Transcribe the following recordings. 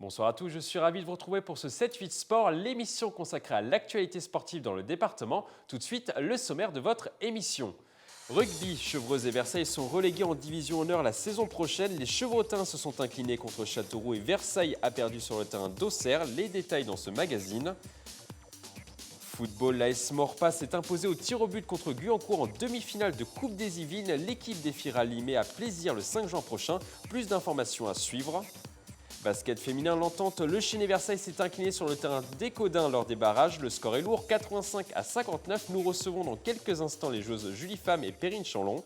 Bonsoir à tous, je suis ravi de vous retrouver pour ce 7-8 Sport, l'émission consacrée à l'actualité sportive dans le département. Tout de suite, le sommaire de votre émission. Rugby, Chevreuse et Versailles sont relégués en division honneur la saison prochaine. Les Chevrotins se sont inclinés contre Châteauroux et Versailles a perdu sur le terrain d'Auxerre. Les détails dans ce magazine. Football, l'AS Maurepas s'est imposé au tir au but contre Guyancourt en demi-finale de Coupe des Yvelines. L'équipe défiera Limay à plaisir le 5 juin prochain. Plus d'informations à suivre. Basket féminin, l'entente Le Chesnay Versailles s'est incliné sur le terrain d'Écaudin lors des barrages. Le score est lourd, 85-59. Nous recevons dans quelques instants les joueuses Julie Pham et Perrine Chanlon.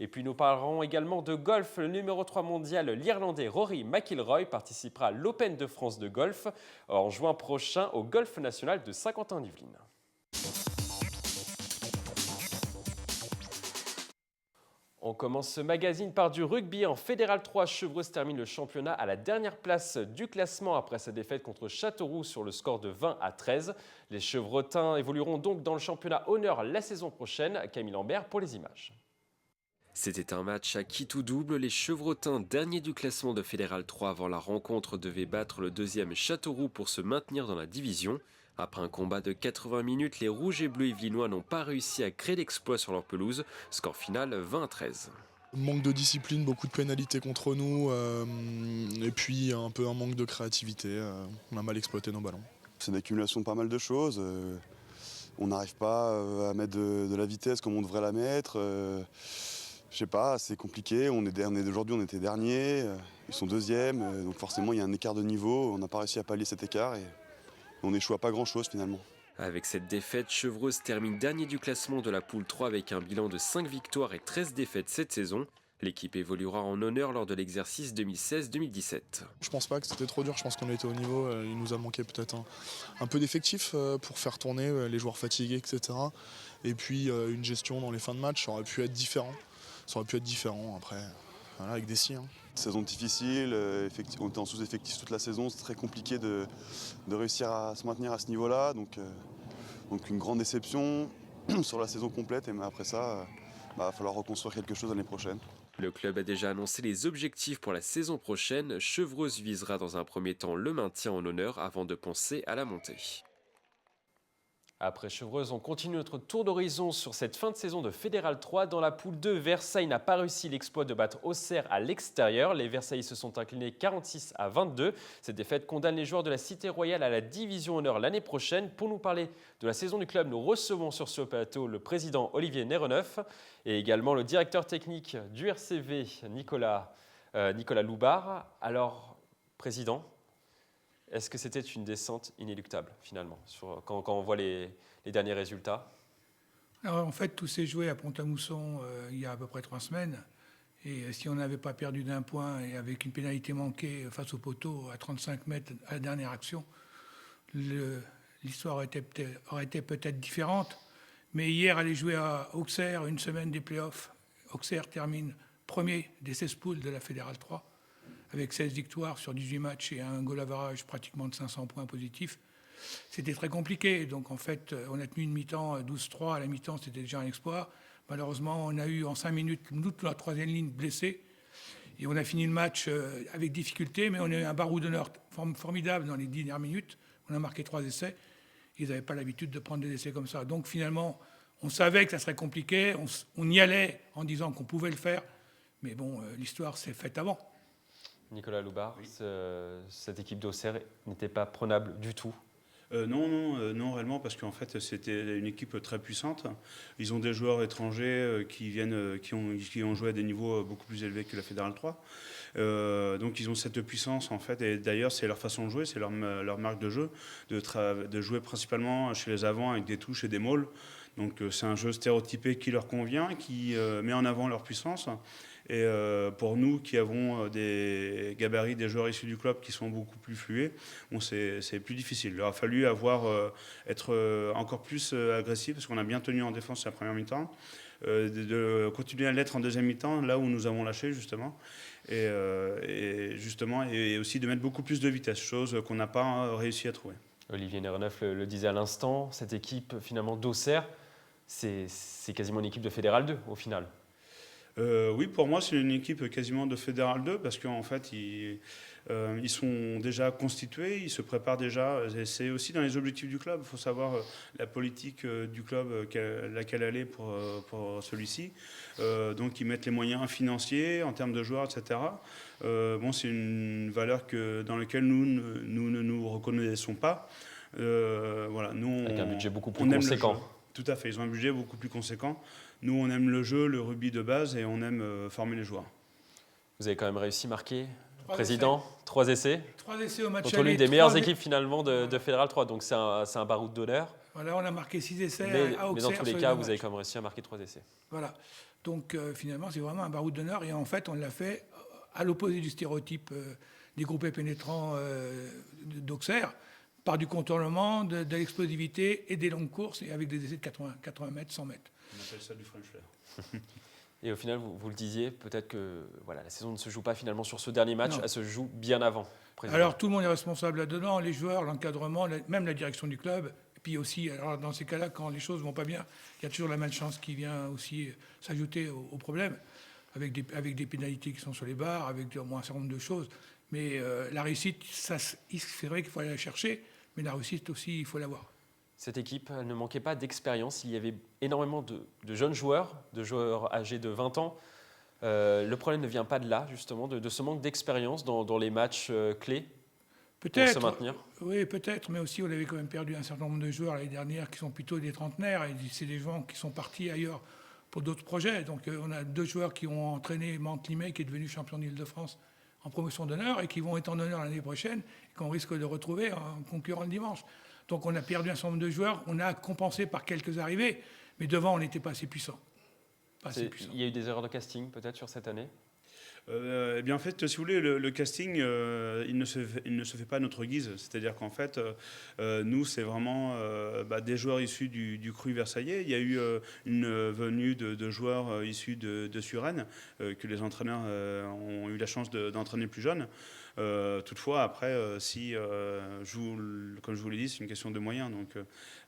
Et puis nous parlerons également de golf. Le numéro 3 mondial, l'Irlandais Rory McIlroy, participera à l'Open de France de golf en juin prochain au Golf National de Saint-Quentin-en-Yvelines. On commence ce magazine par du rugby en Fédéral 3. Chevreuse termine le championnat à la dernière place du classement après sa défaite contre Châteauroux sur le score de 20-13. Les Chevrotins évolueront donc dans le championnat honneur la saison prochaine. Camille Lambert pour les images. C'était un match à qui tout double. Les Chevrotins, derniers du classement de Fédéral 3 avant la rencontre, devaient battre le deuxième Châteauroux pour se maintenir dans la division. Après un combat de 80 minutes, les Rouges et Bleus yvelinois n'ont pas réussi à créer l'exploit sur leur pelouse. Score final 20-13. Manque de discipline, beaucoup de pénalités contre nous, et puis un peu un manque de créativité. On a mal exploité nos ballons. C'est une accumulation de pas mal de choses. On n'arrive pas à mettre de la vitesse comme on devrait la mettre. Je sais pas, c'est compliqué. Aujourd'hui, on était dernier. Ils sont deuxièmes. Donc forcément, il y a un écart de niveau. On n'a pas réussi à pallier cet écart et on échoue à pas grand-chose finalement. Avec cette défaite, Chevreuse termine dernier du classement de la poule 3 avec un bilan de 5 victoires et 13 défaites cette saison. L'équipe évoluera en honneur lors de l'exercice 2016-2017. Je pense pas que c'était trop dur, je pense qu'on était au niveau. Il nous a manqué peut-être un peu d'effectifs pour faire tourner les joueurs fatigués, etc. Et puis une gestion dans les fins de match, ça aurait pu être différent. Après, voilà, avec des si. Saison difficile, on était en sous-effectif toute la saison, c'est très compliqué de réussir à se maintenir à ce niveau-là. Donc une grande déception sur la saison complète, et après ça, va falloir reconstruire quelque chose l'année prochaine. Le club a déjà annoncé les objectifs pour la saison prochaine. Chevreuse visera dans un premier temps le maintien en honneur avant de penser à la montée. Après Chevreuse, on continue notre tour d'horizon sur cette fin de saison de Fédéral 3. Dans la poule 2, Versailles n'a pas réussi l'exploit de battre Auxerre à l'extérieur. Les Versailles se sont inclinés 46-22. Cette défaite condamne les joueurs de la Cité Royale à la division honneur l'année prochaine. Pour nous parler de la saison du club, nous recevons sur ce plateau le président Olivier Néreneuf et également le directeur technique du RCV, Nicolas Loubard. Alors, président, est-ce que c'était une descente inéluctable, finalement, quand on voit les derniers résultats? Alors, en fait, tout s'est joué à Pont-à-Mousson il y a à peu près 3 semaines. Et si on n'avait pas perdu d'un point et avec une pénalité manquée face au poteau à 35 mètres à la dernière action, l'histoire aurait été peut-être différente. Mais hier, aller jouer à Auxerre, une semaine des playoffs, Auxerre termine premier des 16 poules de la Fédérale 3. Avec 16 victoires sur 18 matchs et un goal average pratiquement de 500 points positifs. C'était très compliqué. Donc en fait, on a tenu une mi-temps 12-3. À la mi-temps, c'était déjà un exploit. Malheureusement, on a eu en 5 minutes toute la troisième ligne blessée. Et on a fini le match avec difficulté, mais on a eu un barreau d'honneur formidable dans les 10 dernières minutes. On a marqué 3 essais. Ils n'avaient pas l'habitude de prendre des essais comme ça. Donc finalement, on savait que ça serait compliqué. On y allait en disant qu'on pouvait le faire. Mais bon, l'histoire s'est faite avant. Nicolas Loubard, oui. Cette équipe d'Auxerre n'était pas prenable du tout. Non, réellement, parce qu'en fait, c'était une équipe très puissante. Ils ont des joueurs étrangers qui ont joué à des niveaux beaucoup plus élevés que la Fédérale 3. Donc, ils ont cette puissance, en fait, et d'ailleurs, c'est leur façon de jouer, c'est leur marque de jeu, de jouer principalement chez les avants avec des touches et des mauls. Donc, c'est un jeu stéréotypé qui leur convient, qui met en avant leur puissance. Et pour nous qui avons des gabarits, des joueurs issus du club qui sont beaucoup plus flués, c'est plus difficile. Il aura fallu être encore plus agressif parce qu'on a bien tenu en défense la première mi-temps, de continuer à l'être en deuxième mi-temps, là où nous avons lâché justement. Et aussi de mettre beaucoup plus de vitesse, chose qu'on n'a pas réussi à trouver. Olivier Néreneuf le disait à l'instant, cette équipe finalement d'Auxerre, c'est quasiment une équipe de Fédéral 2 au final. Oui, pour moi, c'est une équipe quasiment de Fédéral 2 parce qu'en fait, ils sont déjà constitués, ils se préparent déjà. Et c'est aussi dans les objectifs du club. Il faut savoir la politique du club, laquelle elle est pour celui-ci. Donc, ils mettent les moyens financiers en termes de joueurs, etc. Bon, c'est une valeur dans laquelle nous ne nous reconnaissons pas. Voilà, nous, Avec un budget beaucoup plus on aime le conséquent. jeu. Tout à fait, ils ont un budget beaucoup plus conséquent. Nous, on aime le jeu, le rugby de base, et on aime former les joueurs. Vous avez quand même réussi à marquer, 3 président, 3 essais 3 essais au match contre aller, l'une des meilleures 3 équipes finalement de Fédéral 3. Donc c'est un baroud d'honneur. Voilà, on a marqué 6 essais Mais à dans Auxerre. tous les sur cas, deux vous matchs. avez quand même réussi à marquer 3 essais. Voilà. Donc finalement, c'est vraiment un baroud d'honneur. Et en fait, on l'a fait à l'opposé du stéréotype des groupés pénétrants d'Auxerre, par du contournement, de l'explosivité et des longues courses, et avec des essais de 80 mètres, 100 mètres. On appelle ça du French flair. Et au final, vous le disiez, peut-être que voilà, la saison ne se joue pas finalement sur ce dernier match, Non. elle se joue bien avant. Président. Alors tout le monde est responsable là-dedans, les joueurs, l'encadrement, même la direction du club. Et puis aussi, alors, dans ces cas-là, quand les choses ne vont pas bien, il y a toujours la malchance qui vient aussi s'ajouter au problème, avec des pénalités qui sont sur les barres, avec au moins un certain nombre de choses. Mais la réussite, c'est vrai qu'il faut aller la chercher, mais la réussite aussi, il faut l'avoir. Cette équipe, elle ne manquait pas d'expérience. Il y avait énormément de jeunes joueurs, de joueurs âgés de 20 ans. Le problème ne vient pas de là, justement, de ce manque d'expérience dans les matchs clés pour se maintenir. Oui, peut-être, mais aussi on avait quand même perdu un certain nombre de joueurs l'année dernière qui sont plutôt des trentenaires, et c'est des gens qui sont partis ailleurs pour d'autres projets. Donc on a 2 joueurs qui ont entraîné Mantes-Limay, qui est devenu champion d'Île-de-France en promotion d'honneur, et qui vont être en honneur l'année prochaine, et qu'on risque de retrouver en concurrent le dimanche. Donc on a perdu un certain nombre de joueurs, on a compensé par quelques arrivées, mais devant on n'était pas assez puissant. Il y a eu des erreurs de casting peut-être sur cette année? Eh bien, en fait, si vous voulez, le casting, il ne se fait pas à notre guise. C'est-à-dire qu'en fait, nous, c'est vraiment des joueurs issus du cru versaillais. Il y a eu une venue de joueurs issus de Suresnes, que les entraîneurs ont eu la chance d'entraîner plus jeunes. Toutefois, après, comme je vous l'ai dit, c'est une question de moyens. Donc,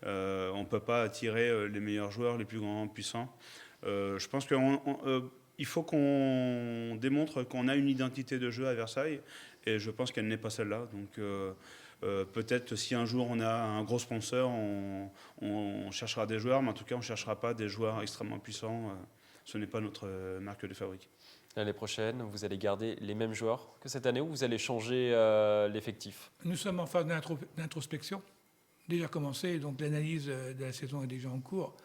on ne peut pas attirer les meilleurs joueurs, les plus grands, puissants. Je pense qu'il faut qu'on démontre qu'on a une identité de jeu à Versailles, et je pense qu'elle n'est pas celle-là. Donc peut-être si un jour on a un gros sponsor, on cherchera des joueurs, mais en tout cas on ne cherchera pas des joueurs extrêmement puissants. Ce n'est pas notre marque de fabrique. L'année prochaine, vous allez garder les mêmes joueurs que cette année, ou vous allez changer l'effectif? Nous sommes en phase d'introspection, déjà commencé, donc l'analyse de la saison est déjà en cours.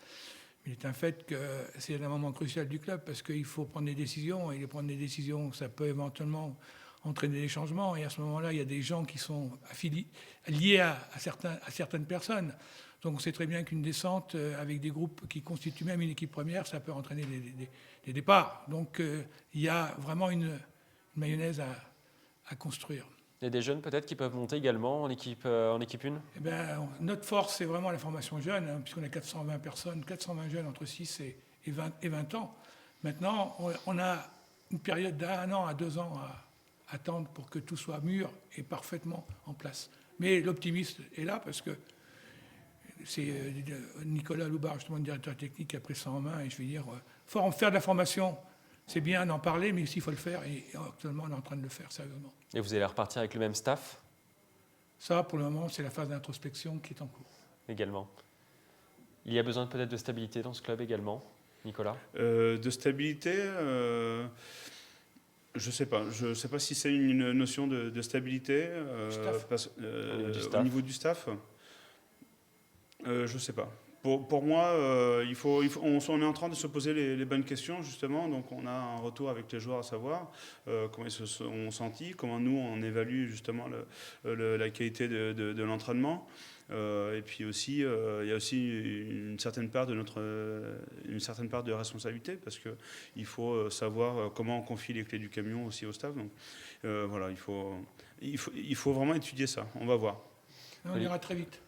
Il est un fait que c'est un moment crucial du club, parce qu'il faut prendre des décisions, et prendre des décisions, ça peut éventuellement entraîner des changements, et à ce moment-là, il y a des gens qui sont liés à certaines personnes. Donc on sait très bien qu'une descente avec des groupes qui constituent même une équipe première, ça peut entraîner des départs. Donc il y a vraiment une mayonnaise à construire. Il y a des jeunes peut-être qui peuvent monter également en équipe 1? Eh bien, notre force, c'est vraiment la formation jeune, puisqu'on a 420 personnes, 420 jeunes entre 6 et 20 ans. Maintenant, on a une période d'1 an à 2 ans à attendre pour que tout soit mûr et parfaitement en place. Mais l'optimisme est là, parce que c'est Nicolas Loubard, justement, le directeur technique, qui a pris ça en main. Et je veux dire, faut en faire de la formation. C'est bien d'en parler, mais aussi il faut le faire. Et actuellement, on est en train de le faire sérieusement. Et vous allez repartir avec le même staff Ça, pour le moment, c'est la phase d'introspection qui est en cours. également. Il y a besoin peut-être de stabilité dans ce club également, Nicolas? De stabilité, je ne sais pas. Je ne sais pas si c'est une notion de stabilité au niveau du staff. Je ne sais pas. Pour moi, on est en train de se poser les bonnes questions, justement. Donc, on a un retour avec les joueurs à savoir comment ils se sont sentis, comment nous, on évalue justement la qualité de l'entraînement. Et puis aussi, il y a aussi une certaine part de responsabilité, parce qu'il faut savoir comment on confie les clés du camion aussi au staff. Donc, voilà, il faut vraiment étudier ça. On va voir. Et on ira très vite.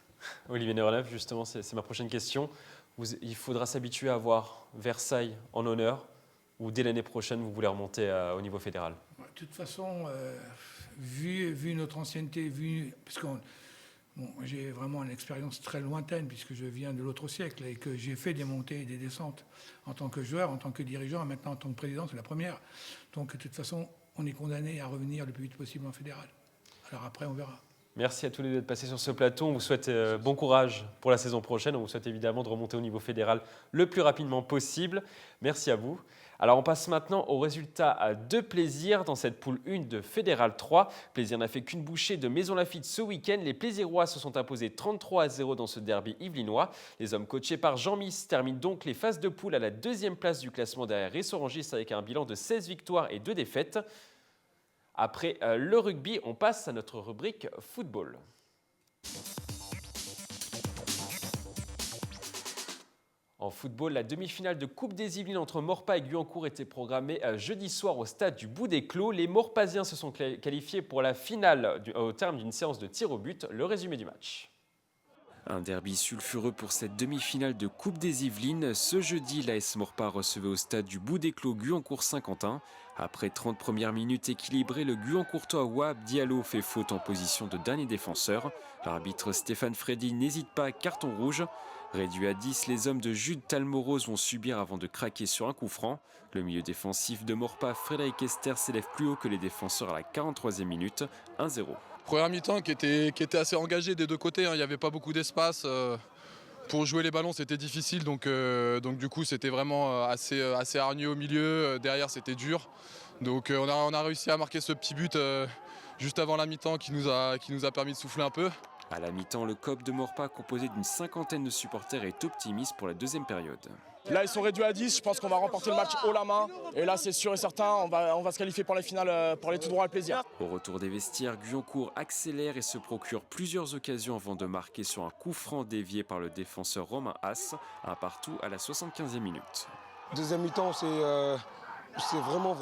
Olivier Neureneuve, justement, c'est ma prochaine question. Il faudra s'habituer à voir Versailles en honneur, ou dès l'année prochaine, vous voulez remonter au niveau fédéral? De toute façon, vu notre ancienneté, parce que Bon, j'ai vraiment une expérience très lointaine puisque je viens de l'autre siècle et que j'ai fait des montées et des descentes en tant que joueur, en tant que dirigeant, et maintenant en tant que président, c'est la première. Donc de toute façon, on est condamné à revenir le plus vite possible en fédéral. Alors après, on verra. Merci à tous les deux d'être passés sur ce plateau. On vous souhaite bon courage pour la saison prochaine. On vous souhaite évidemment de remonter au niveau fédéral le plus rapidement possible. Merci à vous. Alors on passe maintenant aux résultats de Plaisir dans cette poule 1 de Fédéral 3. Plaisir n'a fait qu'une bouchée de Maison Lafitte ce week-end. Les Plaisirois se sont imposés 33-0 dans ce derby yvelinois. Les hommes coachés par Jean Miss terminent donc les phases de poule à la 2e place du classement derrière Ressorangis avec un bilan de 16 victoires et 2 défaites. Après le rugby, on passe à notre rubrique football. En football, la demi-finale de Coupe des Yvelines entre Maurepas et Guyancourt était programmée jeudi soir au stade du Bout des Clos. Les Maurepasiens se sont qualifiés pour la finale au terme d'une séance de tir au but. Le résumé du match. Un derby sulfureux pour cette demi-finale de Coupe des Yvelines. Ce jeudi, l'AS Maurepas recevait au stade du Bout des Clos Guyancourt-Saint-Quentin. Après 30 premières minutes équilibrées, le Guyancourtois Wahab Diallo fait faute en position de dernier défenseur. L'arbitre Stéphane Freddy n'hésite pas, carton rouge. Réduit à 10, les hommes de Jude Talmoros vont subir avant de craquer sur un coup franc. Le milieu défensif de Maurepas, Frédéric Esther, s'élève plus haut que les défenseurs à la 43e minute, 1-0. Première mi-temps qui était assez engagée des deux côtés, hein. Il n'y avait pas beaucoup d'espace. Pour jouer les ballons, c'était difficile, donc du coup c'était vraiment assez hargneux au milieu. Derrière, c'était dur. Donc on a réussi à marquer ce petit but juste avant la mi-temps qui nous a permis de souffler un peu. À la mi-temps, le COP de Maurepas, composé d'une 50aine de supporters, est optimiste pour la deuxième période. Là, ils sont réduits à 10. Je pense qu'on va remporter le match haut la main. Et là, c'est sûr et certain, on va se qualifier pour les finales, pour aller tout droit à Plaisir. Au retour des vestiaires, Guyancourt accélère et se procure plusieurs occasions avant de marquer sur un coup franc dévié par le défenseur Romain Haas, un partout à la 75e minute. Deuxième mi-temps, c'est vraiment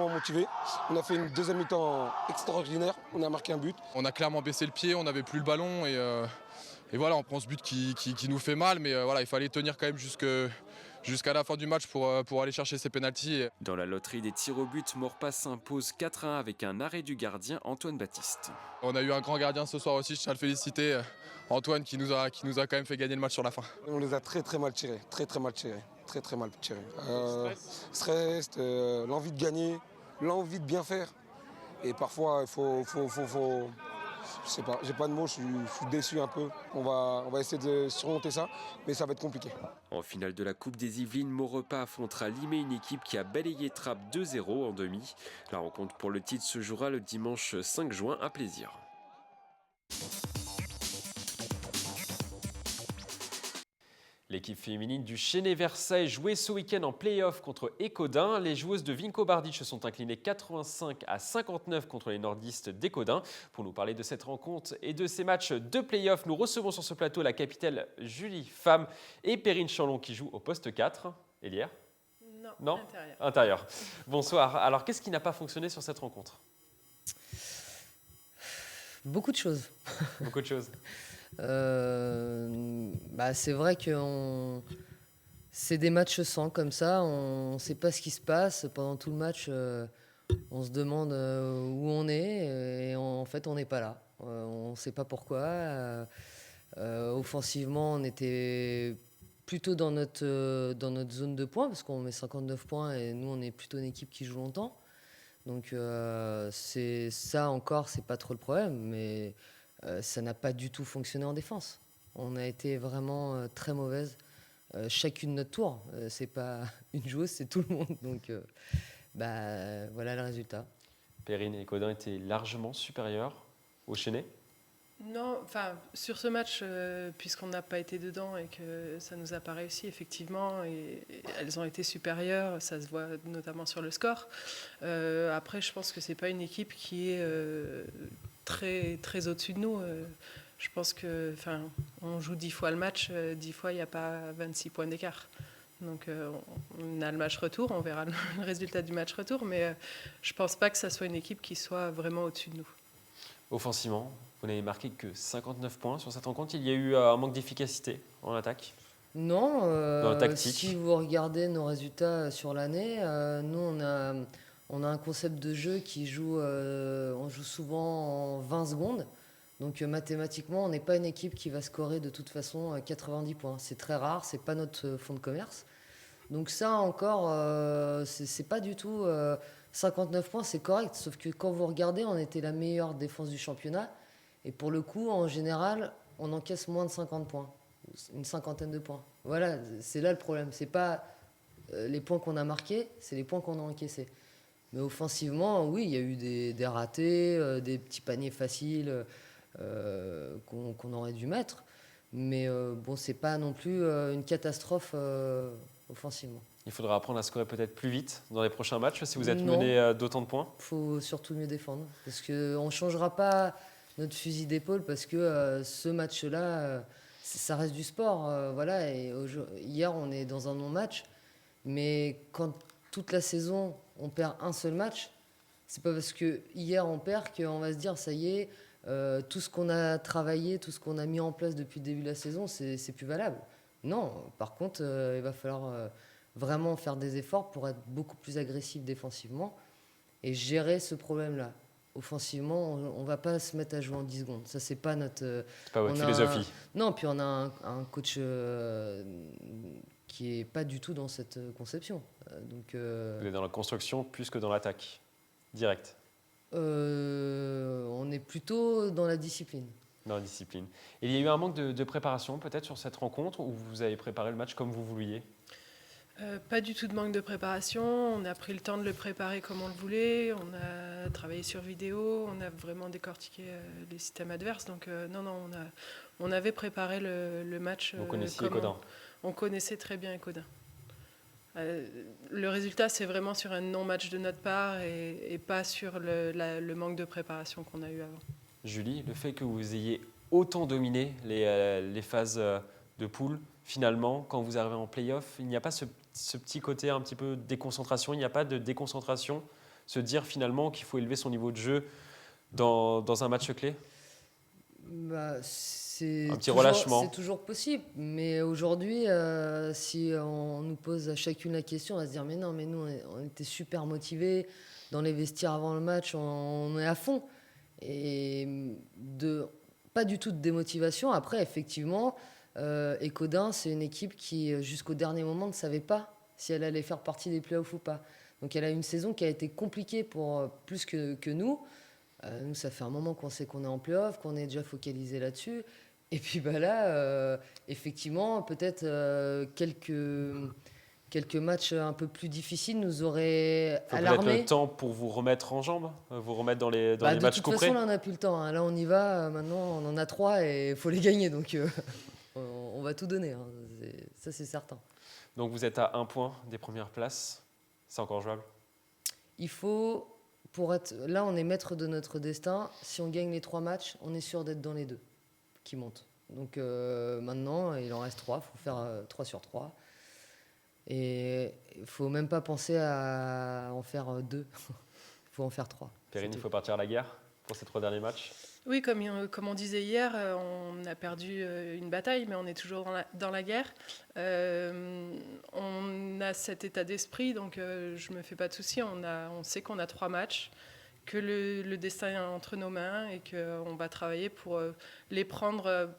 motivé. On a fait une deuxième mi-temps extraordinaire. On a marqué un but. On a clairement baissé le pied, on n'avait plus le ballon et voilà, on prend ce but qui nous fait mal, mais voilà, il fallait tenir quand même jusqu'à la fin du match pour aller chercher ces pénaltys. Dans la loterie des tirs au but, Maurepas s'impose 4-1 avec un arrêt du gardien Antoine Baptiste. On a eu un grand gardien ce soir aussi, je tiens à le féliciter, Antoine, qui nous a quand même fait gagner le match sur la fin. On les a très mal tirés, très mal tirés. Stress, l'envie de gagner, l'envie de bien faire. Et parfois, il faut je sais pas, j'ai pas de mots, je suis déçu un peu. On va essayer de surmonter ça, mais ça va être compliqué. En finale de la Coupe des Yvelines, Maurepas affrontera Limay, une équipe qui a balayé Trappes 2-0 en demi. La rencontre pour le titre se jouera le dimanche 5 juin à Plaisir. L'équipe féminine du Chénet Versailles jouait ce week-end en play-off contre Écaudin. Les joueuses de Vinko Bardic se sont inclinées 85-59 contre les nordistes d'Écaudin. Pour nous parler de cette rencontre et de ces matchs de play-off, nous recevons sur ce plateau la capitaine Julie Pham et Perrine Chanlon qui jouent au poste 4. Elière ? Non, intérieur. Bonsoir. Alors, qu'est-ce qui n'a pas fonctionné sur cette rencontre ? Beaucoup de choses. Beaucoup de choses. C'est vrai que c'est des matchs sans comme ça, on ne sait pas ce qui se passe. Pendant tout le match, on se demande où on est et en fait on n'est pas là. On ne sait pas pourquoi. Offensivement, on était plutôt dans notre zone de points parce qu'on met 59 points et nous on est plutôt une équipe qui joue longtemps. Donc c'est ça encore, c'est pas trop le problème, mais ça n'a pas du tout fonctionné en défense. On a été vraiment très mauvaise. Chacune notre tour. C'est pas une joueuse, c'est tout le monde. Donc voilà le résultat. Perrine et Écaudin étaient largement supérieurs au Chénet ? Non, sur ce match, puisqu'on n'a pas été dedans et que ça nous a pas réussi, effectivement, et elles ont été supérieures, ça se voit notamment sur le score. Après, je pense que c'est pas une équipe qui est très, très au-dessus de nous. Je pense que, on joue 10 fois le match, 10 fois il n'y a pas 26 points d'écart. Donc on a le match retour, on verra le résultat du match retour, mais je pense pas que ça soit une équipe qui soit vraiment au-dessus de nous. Offensivement, vous n'avez marqué que 59 points sur cette rencontre. Il y a eu un manque d'efficacité en attaque ? Non, dans la tactique. Si vous regardez nos résultats sur l'année, nous on a un concept de jeu qui joue, on joue souvent en 20 secondes. Donc mathématiquement, on n'est pas une équipe qui va scorer de toute façon 90 points. C'est très rare, c'est pas notre fonds de commerce. Donc ça encore, c'est pas du tout 59 points, c'est correct. Sauf que quand vous regardez, on était la meilleure défense du championnat. Et pour le coup, en général, on encaisse moins de 50 points, une cinquantaine de points. Voilà, c'est là le problème. C'est pas les points qu'on a marqués, c'est les points qu'on a encaissés. Mais offensivement, oui, il y a eu des ratés, des petits paniers faciles qu'on aurait dû mettre. Mais bon, c'est pas non plus une catastrophe offensivement. Il faudra apprendre à scorer peut-être plus vite dans les prochains matchs si vous êtes Non. mené d'autant de points. Il faut surtout mieux défendre. Parce qu'on ne changera pas notre fusil d'épaule parce que ce match-là, ça reste du sport. Voilà. Et hier, on est dans un non-match. Mais quand toute la saison, on perd un seul match, c'est pas parce que hier on perd qu'on va se dire ça y est, tout ce qu'on a travaillé, tout ce qu'on a mis en place depuis le début de la saison, c'est plus valable. Non, par contre, il va falloir vraiment faire des efforts pour être beaucoup plus agressif défensivement et gérer ce problème-là. Offensivement, on ne va pas se mettre à jouer en 10 secondes. Ça, c'est pas notre... C'est pas votre philosophie. Non, puis on a un coach qui n'est pas du tout dans cette conception. Donc, Vous êtes dans la construction plus que dans l'attaque, direct. On est plutôt dans la discipline. Dans la discipline. Et il y a eu un manque de préparation peut-être sur cette rencontre ou vous avez préparé le match comme vous vouliez? Pas du tout de manque de préparation. On a pris le temps de le préparer comme on le voulait. On a travaillé sur vidéo. On a vraiment décortiqué les systèmes adverses. Donc non, on avait préparé le match. Vous connaissiez Ecodin? On connaissait très bien Ecodin. Le résultat, c'est vraiment sur un non-match de notre part et pas sur le manque de préparation qu'on a eu avant. Julie, le fait que vous ayez autant dominé les phases de poule, finalement, quand vous arrivez en play-off, il n'y a pas ce petit côté un petit peu déconcentration, il n'y a pas de déconcentration, se dire finalement qu'il faut élever son niveau de jeu dans un match clé? C'est un petit relâchement. C'est toujours possible, mais aujourd'hui, si on nous pose à chacune la question, on va se dire mais non, mais nous on était super motivés dans les vestiaires avant le match, on est à fond et pas du tout de démotivation. Après, effectivement, Ecodin, c'est une équipe qui jusqu'au dernier moment ne savait pas si elle allait faire partie des playoffs ou pas. Donc elle a une saison qui a été compliquée pour plus que nous. Nous, ça fait un moment qu'on sait qu'on est en play-off, qu'on est déjà focalisé là-dessus. Et puis là, effectivement, peut-être quelques matchs un peu plus difficiles nous auraient alarmés. Peut-être le temps pour vous remettre en jambes, vous remettre dans les matchs couperés. De toute façon, là, on n'a plus le temps. Hein. Là, on y va. Maintenant, on en a 3 et il faut les gagner. Donc, on va tout donner. Hein. Ça, c'est certain. Donc, vous êtes à 1 point des premières places. C'est encore jouable? Il faut... Là, on est maître de notre destin. Si on gagne les 3 matchs, on est sûr d'être dans les 2 qui montent. Donc maintenant, il en reste 3. Il faut faire 3 sur 3. Et il ne faut même pas penser à en faire 2. Il faut en faire 3. Perrine, il faut partir à la guerre pour ces 3 derniers matchs? Oui, comme on disait hier, on a perdu une bataille, mais on est toujours dans la guerre. On a cet état d'esprit, donc je ne me fais pas de soucis. On sait qu'on a 3 matchs, que le destin est entre nos mains et qu'on va travailler pour les prendre,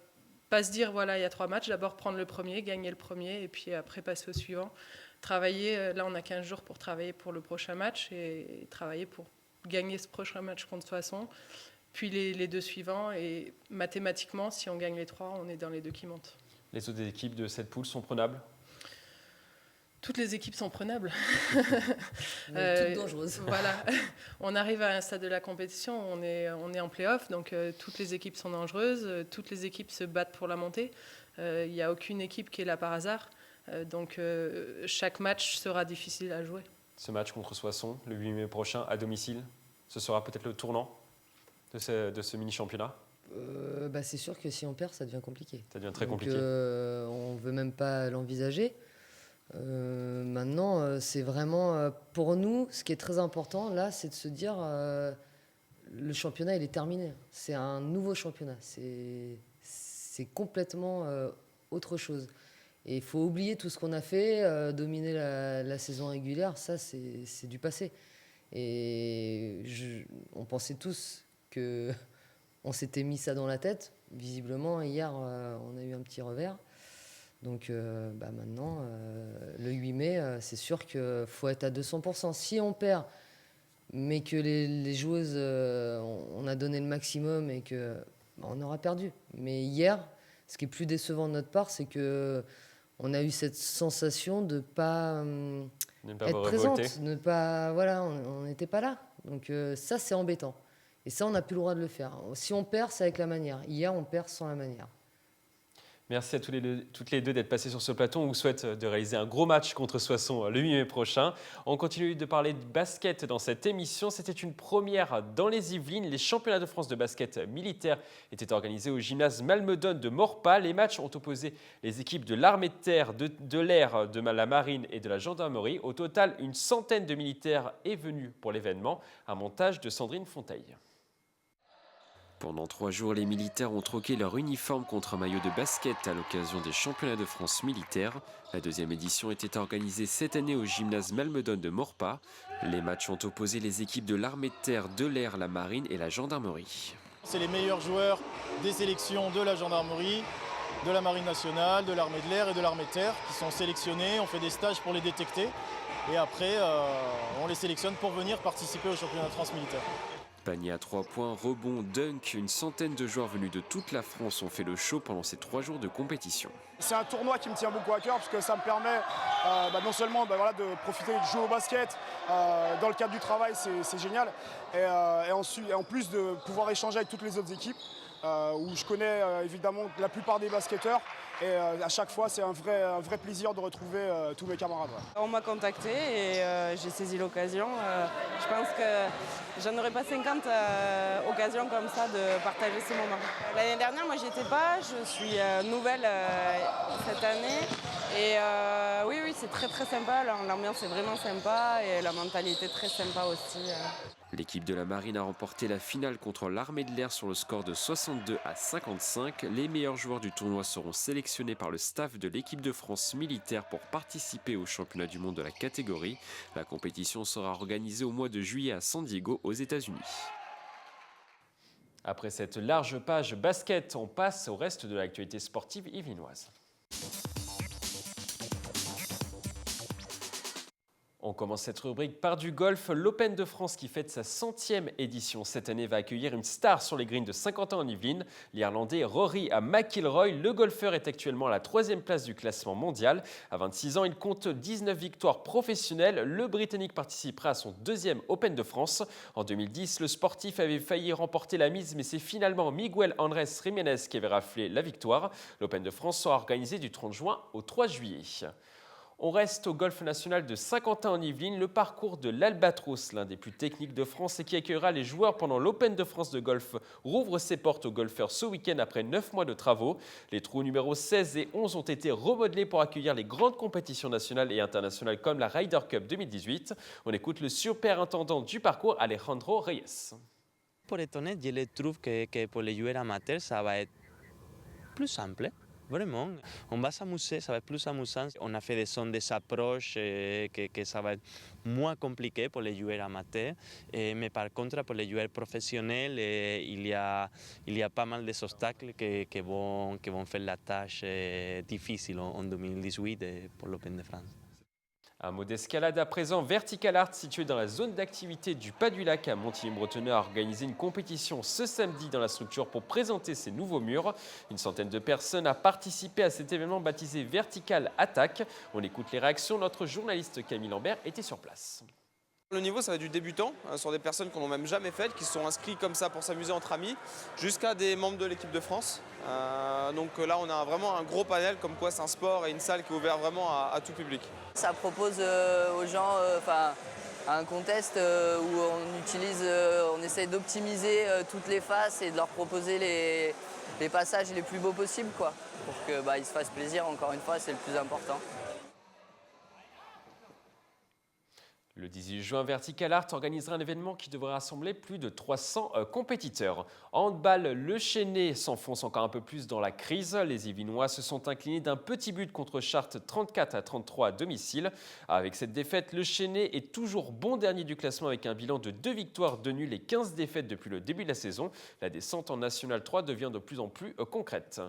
pas se dire, voilà, il y a 3 matchs, d'abord prendre le premier, gagner le premier, et puis après passer au suivant. Travailler, là on a 15 jours pour travailler pour le prochain match et travailler pour gagner ce prochain match contre Soissons. Puis les 2 suivants, et mathématiquement, si on gagne les 3, on est dans les 2 qui montent. Les autres équipes de cette poule sont prenables? Toutes les équipes sont prenables. Toutes dangereuses. Voilà. On arrive à un stade de la compétition, on est en play-off, donc toutes les équipes sont dangereuses, toutes les équipes se battent pour la montée. Il n'y a aucune équipe qui est là par hasard, donc chaque match sera difficile à jouer. Ce match contre Soissons, le 8 mai prochain, à domicile, ce sera peut-être le tournant de ce mini-championnat? C'est sûr que si on perd, ça devient compliqué. Ça devient très compliqué. On ne veut même pas l'envisager. Maintenant, c'est vraiment... pour nous, ce qui est très important, là, c'est de se dire... le championnat, il est terminé. C'est un nouveau championnat. C'est complètement autre chose. Et il faut oublier tout ce qu'on a fait, dominer la saison régulière, ça, c'est du passé. Et on pensait tous on s'était mis ça dans la tête. Visiblement, hier, on a eu un petit revers. Donc maintenant, le 8 mai, c'est sûr qu'il faut être à 200%. Si on perd, mais que les joueuses, on a donné le maximum et que on aura perdu. Mais hier, ce qui est plus décevant de notre part, c'est que on a eu cette sensation de pas être présente, on n'était pas là. Donc ça, c'est embêtant. Et ça, on n'a plus le droit de le faire. Si on perd, c'est avec la manière. Hier, on perd sans la manière. Merci à toutes les deux d'être passées sur ce plateau. On vous souhaite de réaliser un gros match contre Soissons le 8 mai prochain. On continue de parler de basket dans cette émission. C'était une première dans les Yvelines. Les championnats de France de basket militaire étaient organisés au gymnase Malmedon de Maurepas. Les matchs ont opposé les équipes de l'armée de terre, de l'air, de la marine et de la gendarmerie. Au total, une centaine de militaires est venue pour l'événement. Un montage de Sandrine Fonteille. Pendant 3 jours, les militaires ont troqué leur uniforme contre un maillot de basket à l'occasion des championnats de France militaires. La deuxième édition était organisée cette année au gymnase Malmedon de Maurepas. Les matchs ont opposé les équipes de l'armée de terre, de l'air, la marine et la gendarmerie. C'est les meilleurs joueurs des sélections de la gendarmerie, de la marine nationale, de l'armée de l'air et de l'armée de terre qui sont sélectionnés. On fait des stages pour les détecter et après on les sélectionne pour venir participer au championnat de France militaire. Panier à 3 points, rebond, dunk, une centaine de joueurs venus de toute la France ont fait le show pendant ces 3 jours de compétition. C'est un tournoi qui me tient beaucoup à cœur parce que ça me permet non seulement de profiter de jouer au basket dans le cadre du travail, c'est génial, et en plus de pouvoir échanger avec toutes les autres équipes où je connais évidemment la plupart des basketteurs. Et à chaque fois, c'est un vrai plaisir de retrouver tous mes camarades. On m'a contacté et j'ai saisi l'occasion. Je pense que j'en aurais pas 50 occasions comme ça de partager ces moments. L'année dernière, moi, j'y étais pas. Je suis nouvelle cette année. Et oui, c'est très sympa. L'ambiance est vraiment sympa et la mentalité très sympa aussi. L'équipe de la marine a remporté la finale contre l'armée de l'air sur le score de 62-55. Les meilleurs joueurs du tournoi seront sélectionnés par le staff de l'équipe de France militaire pour participer au championnat du monde de la catégorie. La compétition sera organisée au mois de juillet à San Diego, aux États-Unis. Après cette large page basket, on passe au reste de l'actualité sportive yvelinoise. On commence cette rubrique par du golf. L'Open de France, qui fête sa 100e édition cette année, va accueillir une star sur les greens de 50 ans en Yvelines, l'Irlandais Rory McIlroy. Le golfeur est actuellement à la 3e place du classement mondial. À 26 ans, il compte 19 victoires professionnelles. Le Britannique participera à son 2e Open de France. En 2010, le sportif avait failli remporter la mise, mais c'est finalement Miguel Andrés Jiménez qui avait raflé la victoire. L'Open de France sera organisé du 30 juin au 3 juillet. On reste au golf national de Saint-Quentin en Yvelines, le parcours de l'Albatros, l'un des plus techniques de France et qui accueillera les joueurs pendant l'Open de France de golf, rouvre ses portes aux golfeurs ce week-end après 9 mois de travaux. Les trous numéros 16 et 11 ont été remodelés pour accueillir les grandes compétitions nationales et internationales comme la Ryder Cup 2018. On écoute le superintendant du parcours, Alejandro Reyes. Pour être honnête, je trouve que pour les joueurs amateurs, ça va être plus simple. Vraiment, on va s'amuser, ça va être plus amusant. On a fait des approches que ça va être moins compliqué pour les joueurs amateurs. Mais par contre, pour les joueurs professionnels, il y a pas mal d'obstacles qui vont faire la tâche difficile en 2018 pour l'Open de France. Un mot d'escalade à présent. Vertical Art, situé dans la zone d'activité du Pas du Lac à Montigny-Bretonneux, a organisé une compétition ce samedi dans la structure pour présenter ses nouveaux murs. Une centaine de personnes a participé à cet événement baptisé Vertical Attack. On écoute les réactions. Notre journaliste Camille Lambert était sur place. Le niveau, ça va du débutant, sur des personnes qu'on n'a même jamais faites, qui se sont inscrits comme ça pour s'amuser entre amis, jusqu'à des membres de l'équipe de France. Donc là, on a vraiment un gros panel, comme quoi c'est un sport et une salle qui est ouverte vraiment à tout public. Ça propose aux gens un contest où on essaye d'optimiser toutes les faces et de leur proposer les passages les plus beaux possibles, quoi, pour qu'ils se fassent plaisir. Encore une fois, c'est le plus important. Le 18 juin, Vertical Art organisera un événement qui devrait rassembler plus de 300 compétiteurs. En handball, le Chesnay s'enfonce encore un peu plus dans la crise. Les Yvinois se sont inclinés d'un petit but contre Chartres 34-33 à domicile. Avec cette défaite, le Chesnay est toujours bon dernier du classement avec un bilan de 2 victoires, 2 nuls et 15 défaites depuis le début de la saison. La descente en National 3 devient de plus en plus concrète.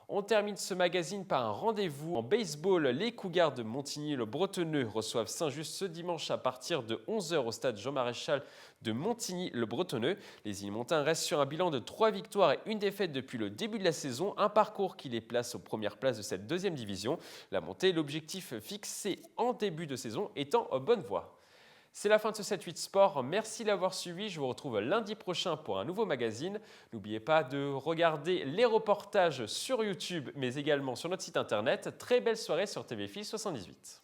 On termine ce magazine par un rendez-vous en baseball. Les Cougars de Montigny-le-Bretonneux reçoivent Saint-Just ce dimanche à partir de 11h au stade Jean-Maréchal de Montigny-le-Bretonneux. Les Îles-Montins restent sur un bilan de 3 victoires et 1 défaite depuis le début de la saison, un parcours qui les place aux premières places de cette deuxième division. La montée, l'objectif fixé en début de saison, est en bonne voie. C'est la fin de ce 7-8 Sport. Merci d'avoir suivi. Je vous retrouve lundi prochain pour un nouveau magazine. N'oubliez pas de regarder les reportages sur YouTube, mais également sur notre site internet. Très belle soirée sur TVFil 78.